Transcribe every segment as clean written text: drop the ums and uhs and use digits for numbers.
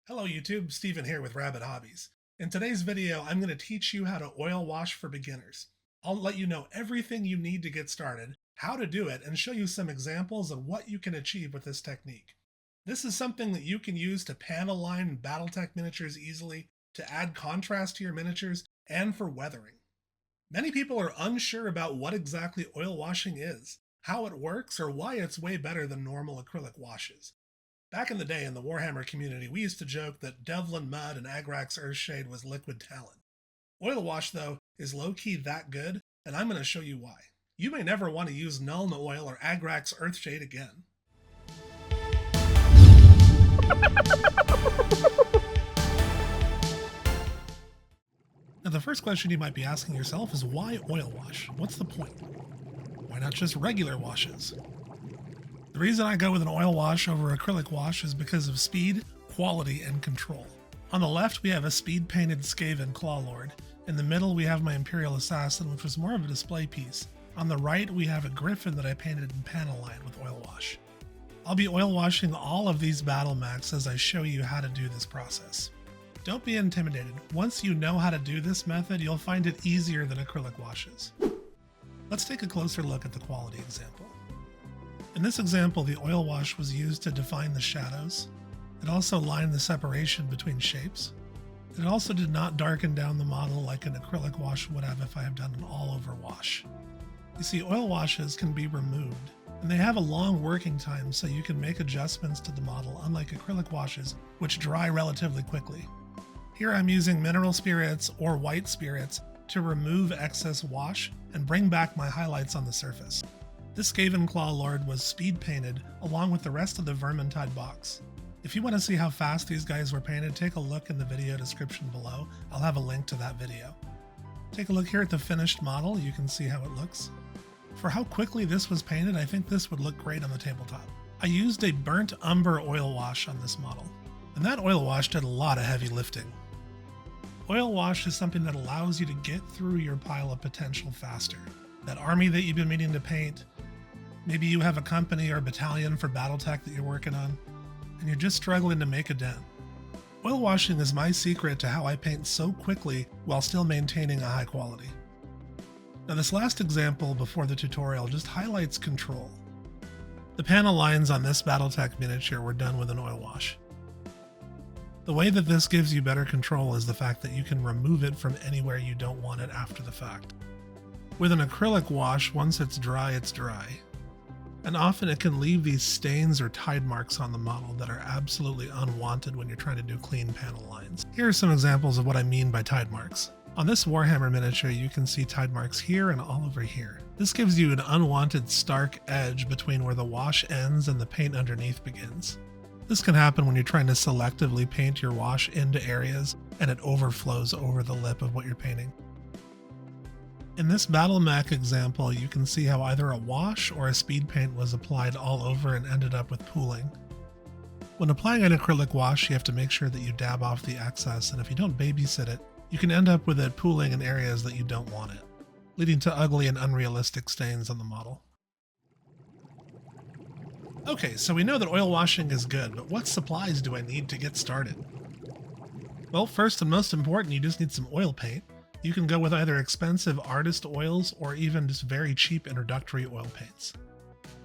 Hello YouTube, Steven here with Rabbit Hobbies. In today's video, I'm going to teach you how to oil wash for beginners. I'll let you know everything you need to get started, how to do it, and show you some examples of what you can achieve with this technique. This is something that you can use to panel line Battletech miniatures easily, to add contrast to your miniatures, and for weathering. Many people are unsure about what exactly oil washing is, how it works, or why it's way better than normal acrylic washes. Back in the day in the Warhammer community, we used to joke that Devlin Mud and Agrax Earthshade was liquid talent. Oil wash, though, is low-key that good, and I'm going to show you why. You may never want to use Nuln Oil or Agrax Earthshade again. Now, the first question you might be asking yourself is why oil wash? What's the point? Why not just regular washes? The reason I go with an oil wash over acrylic wash is because of speed, quality, and control. On the left, we have a speed-painted Skaven Clawlord. In the middle, we have my Imperial Assassin, which was more of a display piece. On the right, we have a Griffin that I painted in panel line with oil wash. I'll be oil washing all of these Battlemechs as I show you how to do this process. Don't be intimidated. Once you know how to do this method, you'll find it easier than acrylic washes. Let's take a closer look at the quality example. In this example, the oil wash was used to define the shadows. It also lined the separation between shapes. It also did not darken down the model like an acrylic wash would have if I have done an all-over wash. You see, oil washes can be removed, and they have a long working time, so you can make adjustments to the model, unlike acrylic washes, which dry relatively quickly. Here I'm using mineral spirits or white spirits to remove excess wash and bring back my highlights on the surface. This Skaven Clawlord was speed painted along with the rest of the Vermintide box. If you want to see how fast these guys were painted, take a look in the video description below. I'll have a link to that video. Take a look here at the finished model. You can see how it looks. For how quickly this was painted, I think this would look great on the tabletop. I used a burnt umber oil wash on this model, and that oil wash did a lot of heavy lifting. Oil wash is something that allows you to get through your pile of potential faster. That army that you've been meaning to paint, maybe you have a company or a battalion for Battletech that you're working on, and you're just struggling to make a dent. Oil washing is my secret to how I paint so quickly while still maintaining a high quality. Now this last example before the tutorial just highlights control. The panel lines on this Battletech miniature were done with an oil wash. The way that this gives you better control is the fact that you can remove it from anywhere you don't want it after the fact. With an acrylic wash, once it's dry, and often it can leave these stains or tide marks on the model that are absolutely unwanted when you're trying to do clean panel lines. Here are some examples of what I mean by tide marks. On this Warhammer miniature, you can see tide marks here and all over here. This gives you an unwanted stark edge between where the wash ends and the paint underneath begins. This can happen when you're trying to selectively paint your wash into areas and it overflows over the lip of what you're painting. In this Battlemech example, you can see how either a wash or a speed paint was applied all over and ended up with pooling. When applying an acrylic wash, you have to make sure that you dab off the excess, and if you don't babysit it, you can end up with it pooling in areas that you don't want it, leading to ugly and unrealistic stains on the model. Okay, so we know that oil washing is good, but what supplies do I need to get started? Well, first and most important, you just need some oil paint. You can go with either expensive artist oils or even just very cheap introductory oil paints.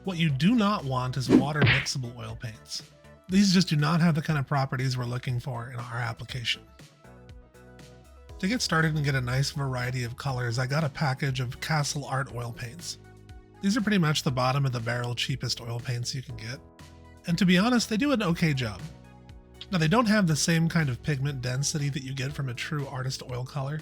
What you do not want is water mixable oil paints. These just do not have the kind of properties we're looking for in our application. To get started and get a nice variety of colors, I got a package of Castle Art oil paints. These are pretty much the bottom of the barrel cheapest oil paints you can get. And to be honest, they do an okay job. Now they don't have the same kind of pigment density that you get from a true artist oil color.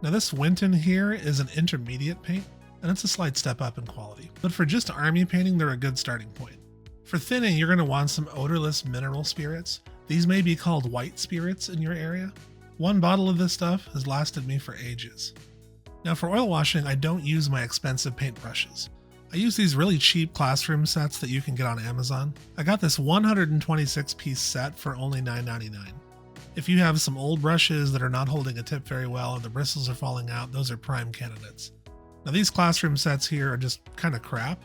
Now this Winton here is an intermediate paint, and it's a slight step up in quality. But for just army painting, they're a good starting point. For thinning, you're going to want some odorless mineral spirits. These may be called white spirits in your area. One bottle of this stuff has lasted me for ages. Now for oil washing, I don't use my expensive paint brushes. I use these really cheap classroom sets that you can get on Amazon. I got this 126 piece set for only $9.99. If you have some old brushes that are not holding a tip very well and the bristles are falling out, those are prime candidates. Now these classroom sets here are just kind of crap.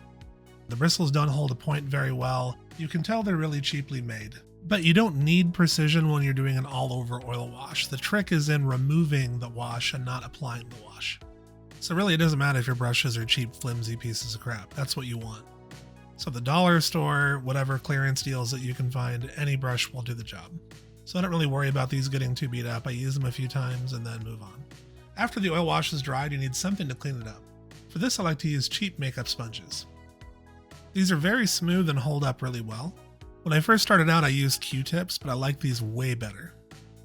The bristles don't hold a point very well. You can tell they're really cheaply made. But you don't need precision when you're doing an all-over oil wash. The trick is in removing the wash and not applying the wash. So really it doesn't matter if your brushes are cheap, flimsy pieces of crap. That's what you want. So the dollar store, whatever clearance deals that you can find, any brush will do the job. So I don't really worry about these getting too beat up. I use them a few times and then move on. After the oil wash is dried, you need something to clean it up. For this, I like to use cheap makeup sponges. These are very smooth and hold up really well. When I first started out, I used Q-tips, but I like these way better.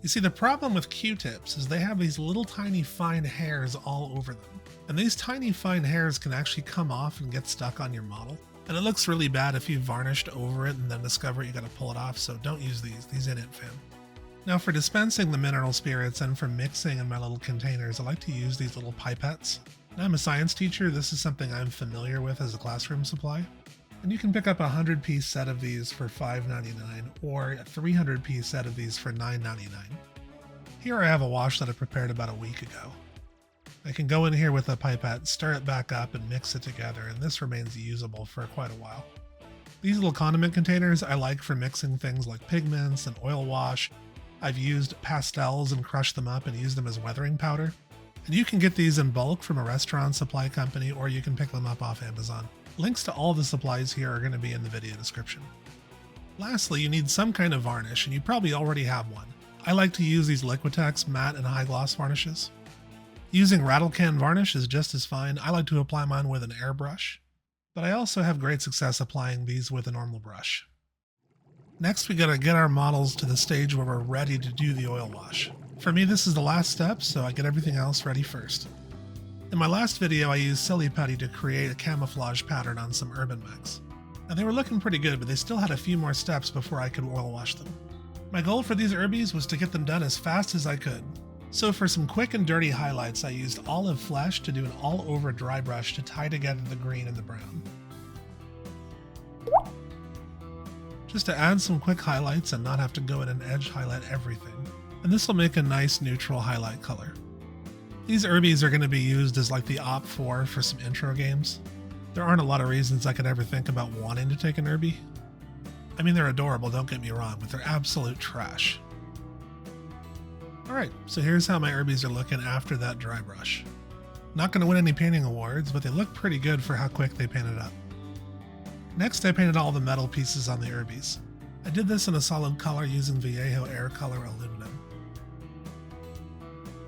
You see, the problem with Q-tips is they have these little tiny fine hairs all over them. And these tiny fine hairs can actually come off and get stuck on your model. And it looks really bad if you varnished over it and then discover you gotta pull it off, so don't use these ain't fam. Now for dispensing the mineral spirits and for mixing in my little containers, I like to use these little pipettes. Now, I'm a science teacher, this is something I'm familiar with as a classroom supply. And you can pick up a 100-piece set of these for $5.99 or a 300-piece set of these for $9.99. Here I have a wash that I prepared about a week ago. I can go in here with a pipette, stir it back up and mix it together, and this remains usable for quite a while. These little condiment containers I like for mixing things like pigments and oil wash. I've used pastels and crushed them up and used them as weathering powder. And you can get these in bulk from a restaurant supply company, or you can pick them up off Amazon. Links to all the supplies here are going to be in the video description. Lastly, you need some kind of varnish, and you probably already have one. I like to use these Liquitex matte and high gloss varnishes. Using rattle can varnish is just as fine. I like to apply mine with an airbrush, but I also have great success applying these with a normal brush. Next, we gotta get our models to the stage where we're ready to do the oil wash. For me, this is the last step, so I get everything else ready first. In my last video, I used Silly Putty to create a camouflage pattern on some Battlemechs. Now they were looking pretty good, but they still had a few more steps before I could oil wash them. My goal for these Urbies was to get them done as fast as I could. So for some quick and dirty highlights, I used olive flesh to do an all-over dry brush to tie together the green and the brown. Just to add some quick highlights and not have to go in and edge highlight everything. And this will make a nice neutral highlight color. These Urbies are going to be used as like the op4 for some intro games. There aren't a lot of reasons I could ever think about wanting to take an Urbie. I mean, they're adorable, don't get me wrong, but they're absolute trash. Alright, so here's how my Urbies are looking after that dry brush. Not going to win any painting awards, but they look pretty good for how quick they painted up. Next, I painted all the metal pieces on the Urbies. I did this in a solid color using Vallejo Air Color Aluminum.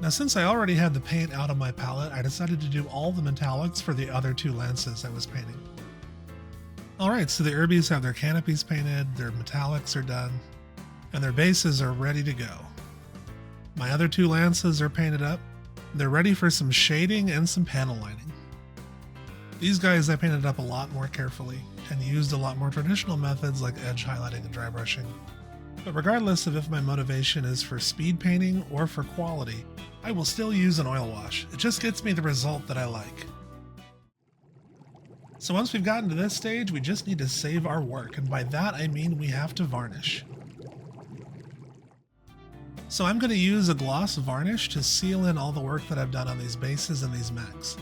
Now, since I already had the paint out of my palette, I decided to do all the metallics for the other two lances I was painting. Alright, so the Urbies have their canopies painted, their metallics are done, and their bases are ready to go. My other two lances are painted up. They're ready for some shading and some panel lining. These guys I painted up a lot more carefully and used a lot more traditional methods like edge highlighting and dry brushing. But regardless of if my motivation is for speed painting or for quality, I will still use an oil wash. It just gets me the result that I like. So once we've gotten to this stage, we just need to save our work, and by that I mean we have to varnish. So I'm going to use a gloss varnish to seal in all the work that I've done on these bases and these mechs.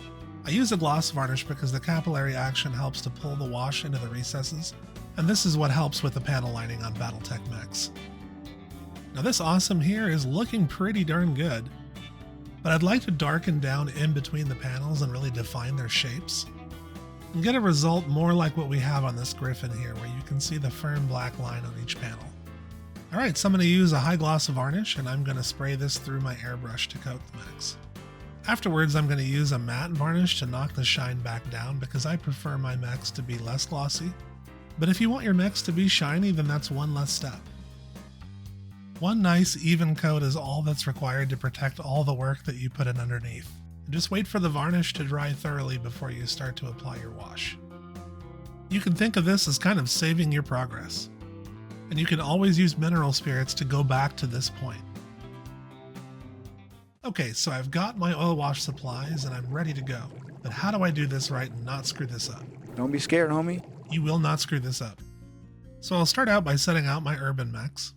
I use a gloss varnish because the capillary action helps to pull the wash into the recesses, and this is what helps with the panel lining on Battletech mechs. Now this awesome here is looking pretty darn good, but I'd like to darken down in between the panels and really define their shapes, and get a result more like what we have on this griffin here, where you can see the firm black line on each panel. Alright, so I'm going to use a high gloss varnish, and I'm going to spray this through my airbrush to coat the mechs. Afterwards, I'm going to use a matte varnish to knock the shine back down because I prefer my mechs to be less glossy. But if you want your mechs to be shiny, then that's one less step. One nice even coat is all that's required to protect all the work that you put in underneath. Just wait for the varnish to dry thoroughly before you start to apply your wash. You can think of this as kind of saving your progress. And you can always use mineral spirits to go back to this point. Okay, so I've got my oil wash supplies and I'm ready to go. But how do I do this right and not screw this up? Don't be scared, homie. You will not screw this up. So I'll start out by setting out my Battlemechs.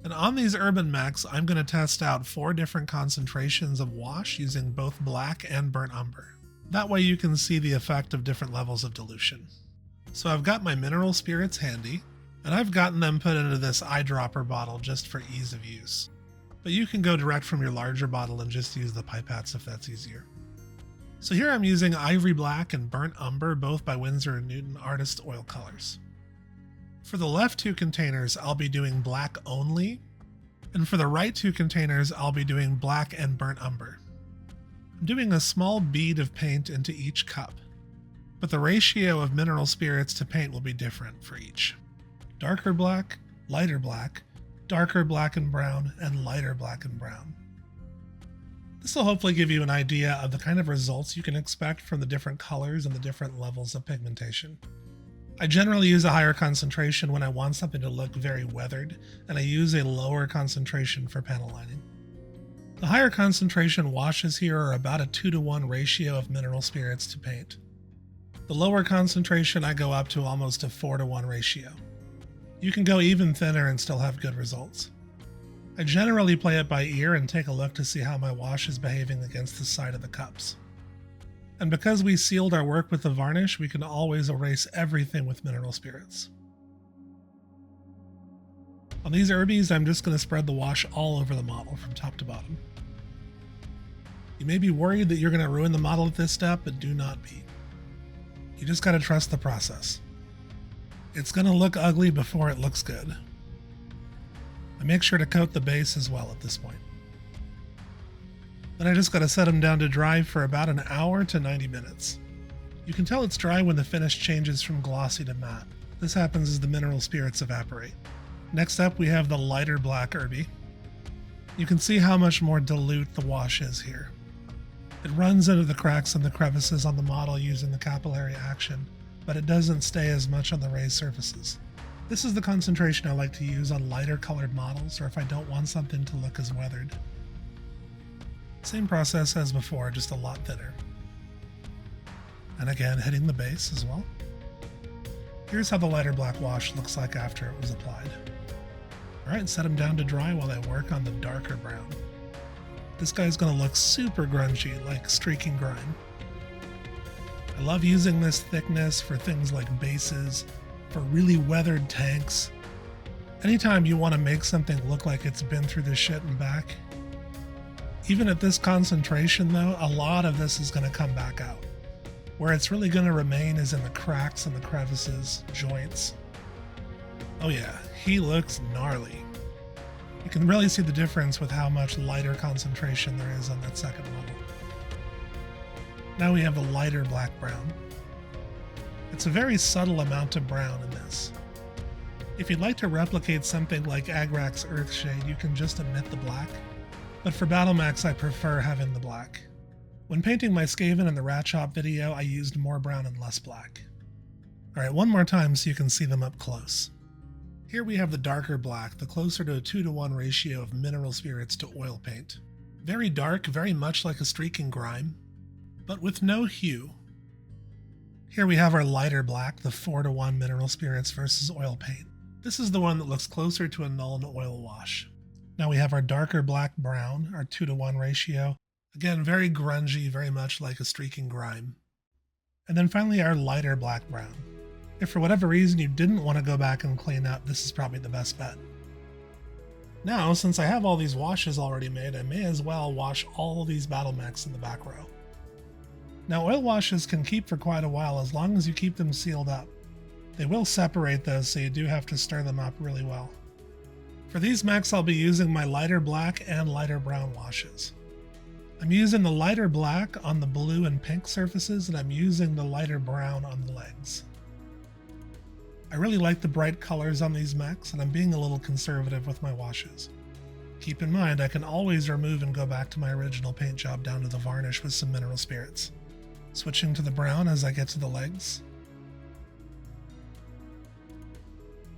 And on these Battlemechs, I'm going to test out 4 different concentrations of wash using both black and burnt umber. That way you can see the effect of different levels of dilution. So I've got my mineral spirits handy. And I've gotten them put into this eyedropper bottle just for ease of use. But you can go direct from your larger bottle and just use the pipettes if that's easier. So here I'm using Ivory Black and Burnt Umber, both by Winsor & Newton Artist Oil Colors. For the left two containers, I'll be doing black only, and for the right two containers, I'll be doing black and Burnt Umber. I'm doing a small bead of paint into each cup, but the ratio of mineral spirits to paint will be different for each. Darker black, lighter black, darker black and brown, and lighter black and brown. This will hopefully give you an idea of the kind of results you can expect from the different colors and the different levels of pigmentation. I generally use a higher concentration when I want something to look very weathered, and I use a lower concentration for panel lining. The higher concentration washes here are about a 2-to-1 ratio of mineral spirits to paint. The lower concentration I go up to almost a 4-to-1 ratio. You can go even thinner and still have good results. I generally play it by ear and take a look to see how my wash is behaving against the side of the cups. And because we sealed our work with the varnish, we can always erase everything with mineral spirits. On these herbies, I'm just going to spread the wash all over the model from top to bottom. You may be worried that you're going to ruin the model at this step, but do not be. You just got to trust the process. It's going to look ugly before it looks good. I make sure to coat the base as well at this point. Then I just got to set them down to dry for about an hour to 90 minutes. You can tell it's dry when the finish changes from glossy to matte. This happens as the mineral spirits evaporate. Next up we have the lighter black herbie. You can see how much more dilute the wash is here. It runs into the cracks and the crevices on the model using the capillary action, but it doesn't stay as much on the raised surfaces. This is the concentration I like to use on lighter colored models, or if I don't want something to look as weathered. Same process as before, just a lot thinner. And again, hitting the base as well. Here's how the lighter black wash looks like after it was applied. Alright, set them down to dry while I work on the darker brown. This guy's going to look super grungy, like streaking grime. I love using this thickness for things like bases, for really weathered tanks. Anytime you want to make something look like it's been through the shit and back. Even at this concentration though, a lot of this is going to come back out. Where it's really going to remain is in the cracks and the crevices, joints. Oh yeah, he looks gnarly. You can really see the difference with how much lighter concentration there is on that second level. Now we have the lighter black brown. It's a very subtle amount of brown in this. If you'd like to replicate something like Agrak's Earthshade, you can just omit the black. But for Battlemechs, I prefer having the black. When painting my Skaven in the Rat Shop video, I used more brown and less black. Alright, one more time so you can see them up close. Here we have the darker black, the closer to a 2-to-1 ratio of mineral spirits to oil paint. Very dark, very much like a streaking grime, but with no hue. Here we have our lighter black, the 4-to-1 mineral spirits versus oil paint. This is the one that looks closer to a Nuln oil wash. Now we have our darker black brown, our 2-to-1 ratio. Again, very grungy, very much like a streaking grime. And then finally our lighter black brown. If for whatever reason you didn't want to go back and clean up, this is probably the best bet. Now, since I have all these washes already made, I may as well wash all of these Battlemechs in the back row. Now oil washes can keep for quite a while as long as you keep them sealed up. They will separate though, so you do have to stir them up really well. For these mechs, I'll be using my lighter black and lighter brown washes. I'm using the lighter black on the blue and pink surfaces, and I'm using the lighter brown on the legs. I really like the bright colors on these mechs, and I'm being a little conservative with my washes. Keep in mind, I can always remove and go back to my original paint job down to the varnish with some mineral spirits. Switching to the brown as I get to the legs.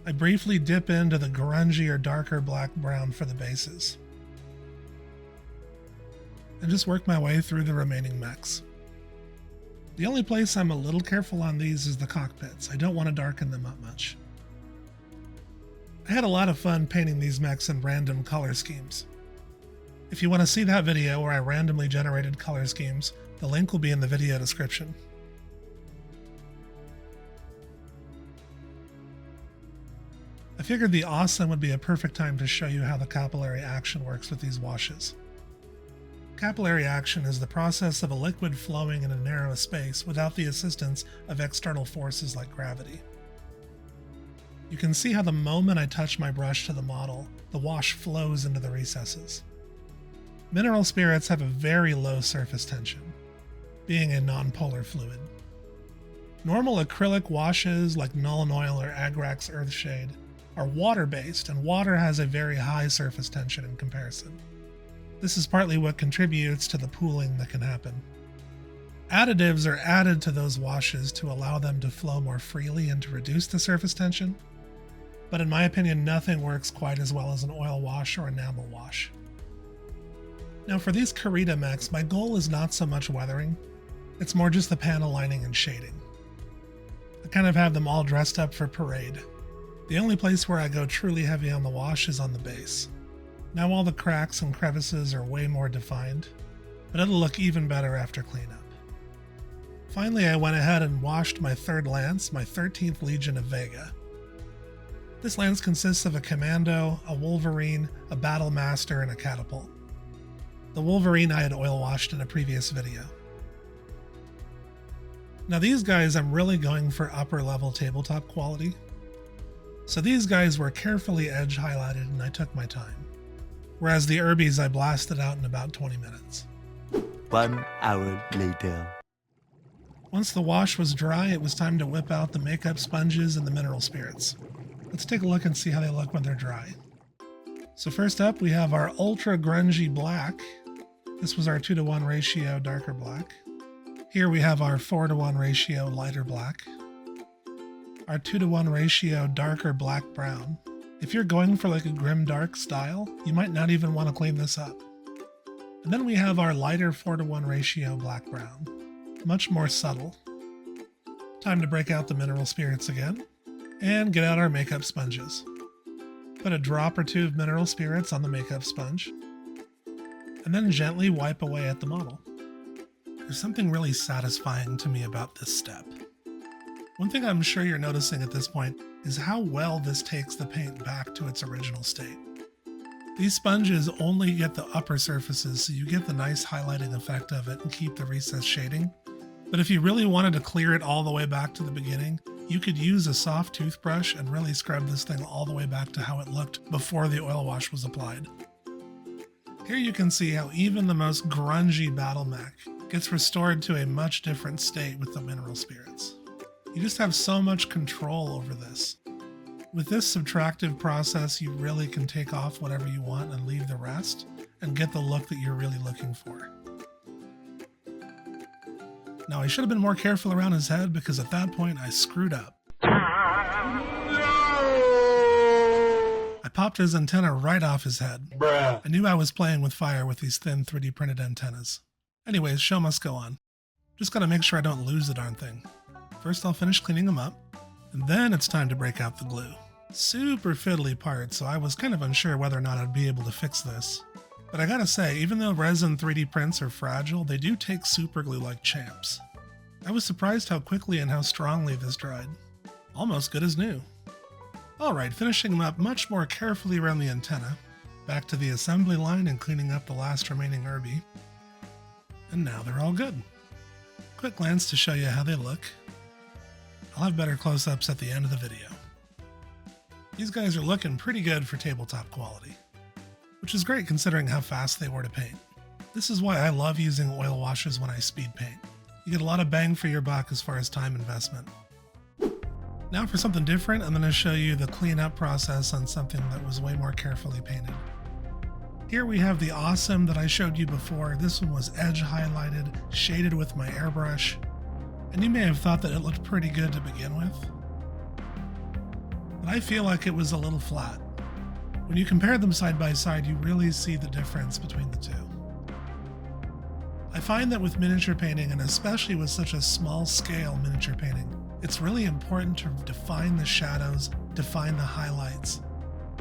I briefly dip into the grungy or darker black brown for the bases. And just work my way through the remaining mechs. The only place I'm a little careful on these is the cockpits. I don't want to darken them up much. I had a lot of fun painting these mechs in random color schemes. If you want to see that video where I randomly generated color schemes, the link will be in the video description. I figured the awesome would be a perfect time to show you how the capillary action works with these washes. Capillary action is the process of a liquid flowing in a narrow space without the assistance of external forces like gravity. You can see how the moment I touch my brush to the model, the wash flows into the recesses. Mineral spirits have a very low surface tension, being a nonpolar fluid. Normal acrylic washes like Nuln Oil or Agrax Earthshade are water-based, and water has a very high surface tension in comparison. This is partly what contributes to the pooling that can happen. Additives are added to those washes to allow them to flow more freely and to reduce the surface tension, but in my opinion, nothing works quite as well as an oil wash or enamel wash. Now for these Battemechs, my goal is not so much weathering, it's more just the panel lining and shading. I kind of have them all dressed up for parade. The only place where I go truly heavy on the wash is on the base. Now all the cracks and crevices are way more defined, but it'll look even better after cleanup. Finally, I went ahead and washed my 3rd Lance, my 13th Legion of Vega. This lance consists of a Commando, a Wolverine, a Battlemaster, and a Catapult. The Wolverine I had oil washed in a previous video. Now these guys I'm really going for upper level tabletop quality. So these guys were carefully edge highlighted and I took my time. Whereas the Urbies I blasted out in about 20 minutes. 1 hour later. Once the wash was dry, it was time to whip out the makeup sponges and the mineral spirits. Let's take a look and see how they look when they're dry. So first up, we have our ultra grungy black. This was our 2-to-1 ratio darker black. Here we have our 4-to-1 ratio lighter black. Our 2-to-1 ratio darker black brown. If you're going for like a grim dark style, you might not even want to clean this up. And then we have our lighter 4-to-1 ratio black brown. Much more subtle. Time to break out the mineral spirits again and get out our makeup sponges. Put a drop or two of mineral spirits on the makeup sponge and then gently wipe away at the model. There's something really satisfying to me about this step. One thing I'm sure you're noticing at this point is how well this takes the paint back to its original state. These sponges only get the upper surfaces, so you get the nice highlighting effect of it and keep the recessed shading. But if you really wanted to clear it all the way back to the beginning, you could use a soft toothbrush and really scrub this thing all the way back to how it looked before the oil wash was applied. Here you can see how even the most grungy Battlemech gets restored to a much different state with the mineral spirits. You just have so much control over this. With this subtractive process, you really can take off whatever you want and leave the rest, and get the look that you're really looking for. Now, I should have been more careful around his head because at that point I screwed up. I popped his antenna right off his head. Bruh. I knew I was playing with fire with these thin 3D printed antennas. Anyways, show must go on. Just gotta make sure I don't lose the darn thing. First I'll finish cleaning them up, and then it's time to break out the glue. Super fiddly part, so I was kind of unsure whether or not I'd be able to fix this. But I gotta say, even though resin 3D prints are fragile, they do take super glue like champs. I was surprised how quickly and how strongly this dried. Almost good as new. Alright, finishing them up much more carefully around the antenna, back to the assembly line and cleaning up the last remaining Urbie. And now they're all good. Quick glance to show you how they look. I'll have better close-ups at the end of the video. These guys are looking pretty good for tabletop quality, which is great considering how fast they were to paint. This is why I love using oil washes when I speed paint. You get a lot of bang for your buck as far as time investment. Now for something different, I'm going to show you the cleanup process on something that was way more carefully painted. Here we have the awesome that I showed you before. This one was edge highlighted, shaded with my airbrush, and you may have thought that it looked pretty good to begin with. But I feel like it was a little flat. When you compare them side by side, you really see the difference between the two. I find that with miniature painting, and especially with such a small scale miniature painting, it's really important to define the shadows, define the highlights,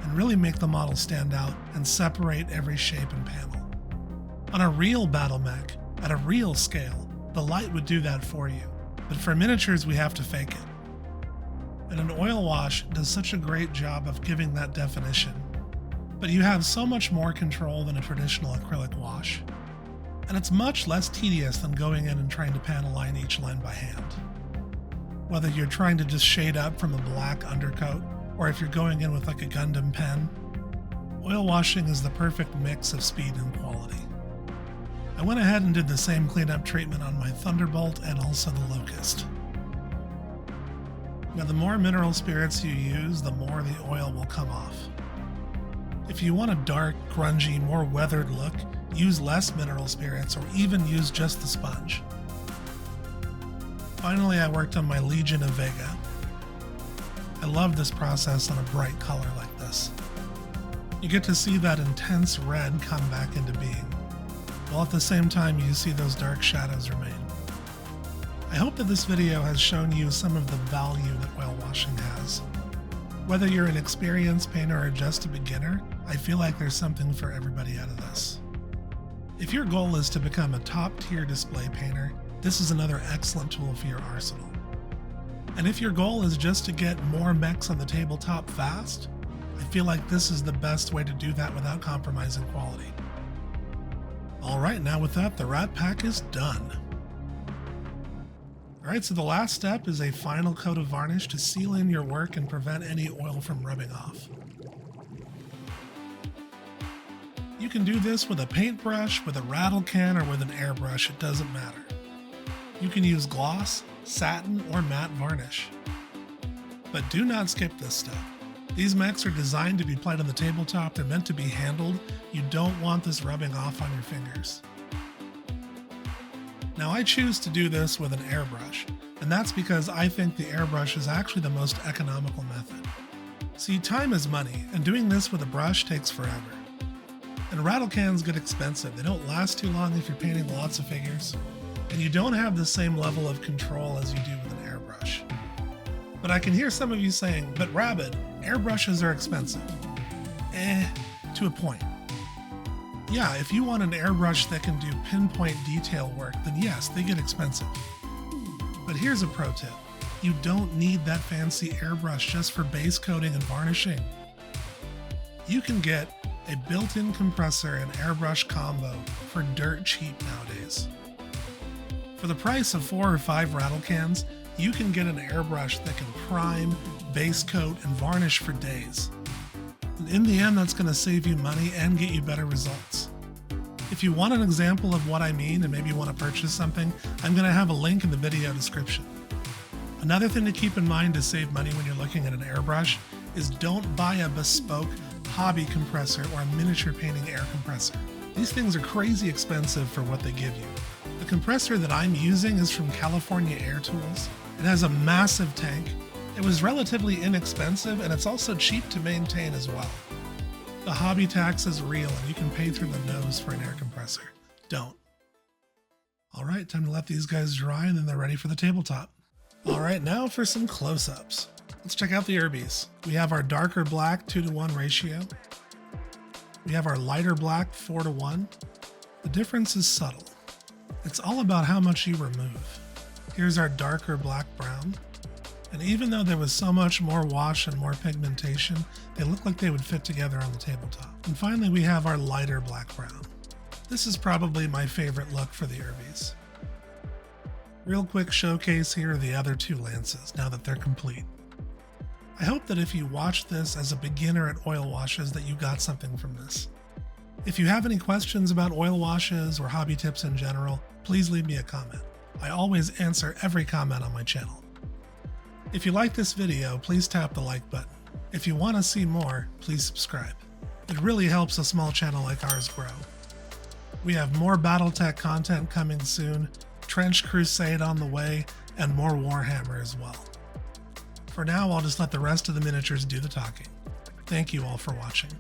and really make the model stand out and separate every shape and panel. On a real Battlemech, at a real scale, the light would do that for you, but for miniatures we have to fake it. and an oil wash does such a great job of giving that definition. But you have so much more control than a traditional acrylic wash, and it's much less tedious than going in and trying to pan align each line by hand. Whether you're trying to just shade up from a black undercoat, or if you're going in with like a Gundam pen, oil washing is the perfect mix of speed and quality. I went ahead and did the same cleanup treatment on my Thunderbolt and also the Locust. Now the more mineral spirits you use, the more the oil will come off. If you want a dark, grungy, more weathered look, use less mineral spirits or even use just the sponge. Finally, I worked on my Legion of Vega. I love this process on a bright color like this. You get to see that intense red come back into being, while at the same time you see those dark shadows remain. I hope that this video has shown you some of the value that oil washing has. Whether you're an experienced painter or just a beginner, I feel like there's something for everybody out of this. If your goal is to become a top-tier display painter, this is another excellent tool for your arsenal. And if your goal is just to get more mechs on the tabletop fast, I feel like this is the best way to do that without compromising quality. Alright, now with that, the Rat Pack is done. Alright, so the last step is a final coat of varnish to seal in your work and prevent any oil from rubbing off. You can do this with a paintbrush, with a rattle can, or with an airbrush, it doesn't matter. You can use gloss, satin, or matte varnish. But do not skip this step. These mechs are designed to be played on the tabletop, they're meant to be handled. You don't want this rubbing off on your fingers. Now I choose to do this with an airbrush, and that's because I think the airbrush is actually the most economical method. See, time is money, and doing this with a brush takes forever. And rattle cans get expensive, they don't last too long if you're painting lots of figures, and you don't have the same level of control as you do with an airbrush. But I can hear some of you saying, but Rabbit, airbrushes are expensive. To a point. Yeah, if you want an airbrush that can do pinpoint detail work, then yes, they get expensive. But here's a pro tip. You don't need that fancy airbrush just for base coating and varnishing. You can get a built-in compressor and airbrush combo for dirt cheap nowadays. For the price of 4 or 5 rattle cans, you can get an airbrush that can prime, base coat, and varnish for days. And in the end, that's going to save you money and get you better results. If you want an example of what I mean and maybe you want to purchase something, I'm going to have a link in the video description. Another thing to keep in mind to save money when you're looking at an airbrush is don't buy a bespoke hobby compressor or a miniature painting air compressor. These things are crazy expensive for what they give you. The compressor that I'm using is from California Air Tools. It has a massive tank. It was relatively inexpensive, and it's also cheap to maintain as well. The hobby tax is real, and you can pay through the nose for an air compressor. Don't. Alright, time to let these guys dry, and then they're ready for the tabletop. Alright, now for some close-ups. Let's check out the Herbies. We have our darker black 2:1 ratio. We have our lighter black 4:1. The difference is subtle. It's all about how much you remove. Here's our darker black brown. And even though there was so much more wash and more pigmentation, they look like they would fit together on the tabletop. And finally, we have our lighter black brown. This is probably my favorite look for the Herbies. Real quick showcase here of the other 2 lances, now that they're complete. I hope that if you watched this as a beginner at oil washes that you got something from this. If you have any questions about oil washes or hobby tips in general, please leave me a comment. I always answer every comment on my channel. If you like this video, please tap the like button. If you want to see more, please subscribe. It really helps a small channel like ours grow. We have more Battletech content coming soon, Trench Crusade on the way, and more Warhammer as well. For now, I'll just let the rest of the miniatures do the talking. Thank you all for watching.